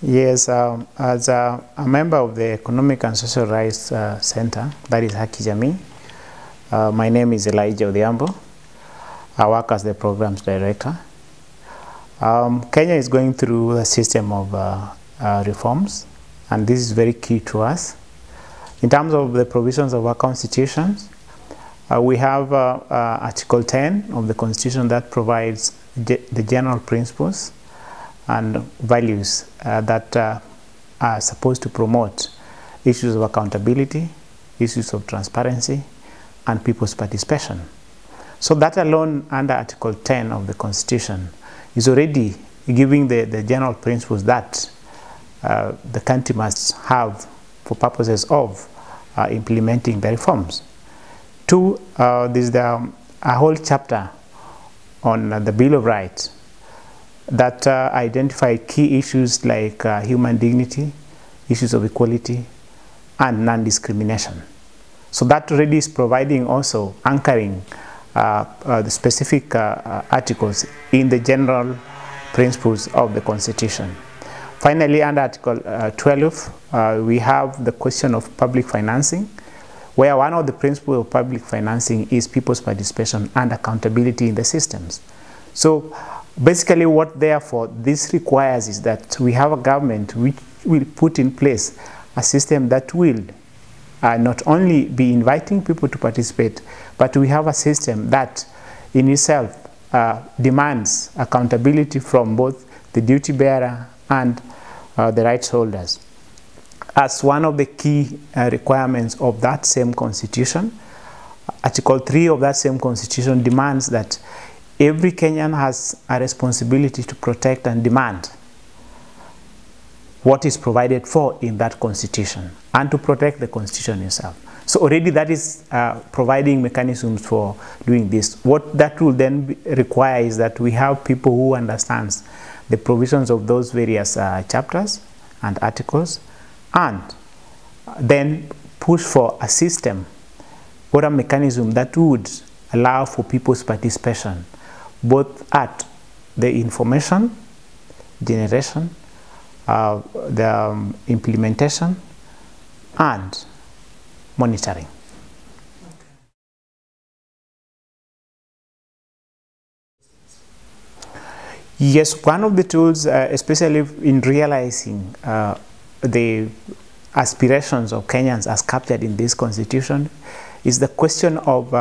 Yes, as a member of the Economic and Social Rights Center, that is Hakijamii, my name is Elijah Odhiambo. I work as the Programs Director. Kenya is going through a system of reforms, and this is very key to us. In terms of the provisions of our constitutions, we have Article 10 of the Constitution that provides the general principles and values that are supposed to promote issues of accountability, issues of transparency, and people's participation. So that alone, under Article 10 of the Constitution, is already giving the general principles that the country must have for purposes of implementing the reforms. Two, there's a whole chapter on the Bill of Rights that identify key issues like human dignity, issues of equality, and non-discrimination. So that already is providing also anchoring the specific articles in the general principles of the Constitution. Finally, under Article 12, we have the question of public financing, where one of the principles of public financing is people's participation and accountability in the systems. So basically what therefore this requires is that we have a government which will put in place a system that will not only be inviting people to participate, but we have a system that in itself demands accountability from both the duty bearer and the rights holders. As one of the key requirements of that same constitution, Article 3 of that same constitution demands that every Kenyan has a responsibility to protect and demand what is provided for in that constitution and to protect the constitution itself. So already that is providing mechanisms for doing this. What that will then require is that we have people who understand the provisions of those various chapters and articles, and then push for a system or a mechanism that would allow for people's participation, both at the information generation, the implementation, and monitoring. Yes, one of the tools, especially in realizing the aspirations of Kenyans as captured in this constitution, is the question of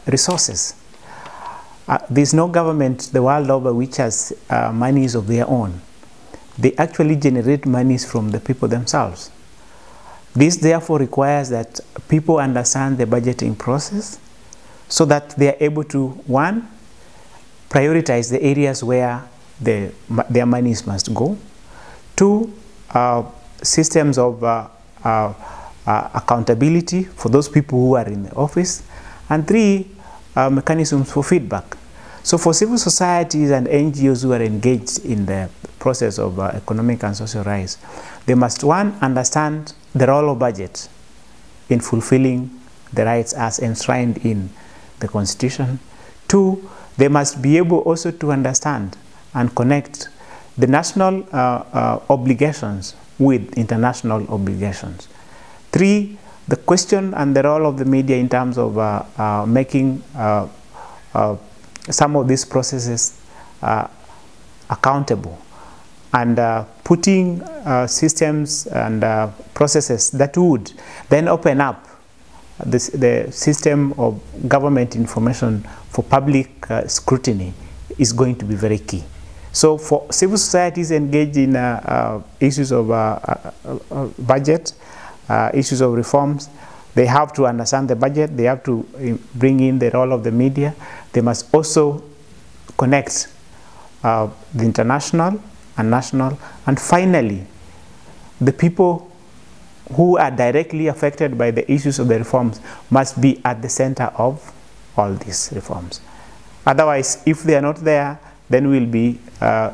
resources. There's no government the world over which has monies of their own. They actually generate monies from the people themselves. This therefore requires that people understand the budgeting process so that they are able to, one, prioritize the areas where their monies must go. Two, systems of accountability for those people who are in the office. And three, mechanisms for feedback. So for civil societies and NGOs who are engaged in the process of economic and social rights, they must, one, understand the role of budget in fulfilling the rights as enshrined in the Constitution. Two, they must be able also to understand and connect the national obligations with international obligations. Three, the question and the role of the media in terms of making some of these processes accountable, and putting systems and processes that would then open up the system of government information for public scrutiny is going to be very key. So for civil societies engaged in issues of budget, issues of reforms, they have to understand the budget, they have to bring in the role of the media, they must also connect the international and national, and finally, the people who are directly affected by the issues of the reforms must be at the center of all these reforms. Otherwise, if they are not there, then we'll be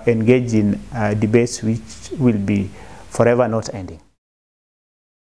engaged in debates which will be forever not ending.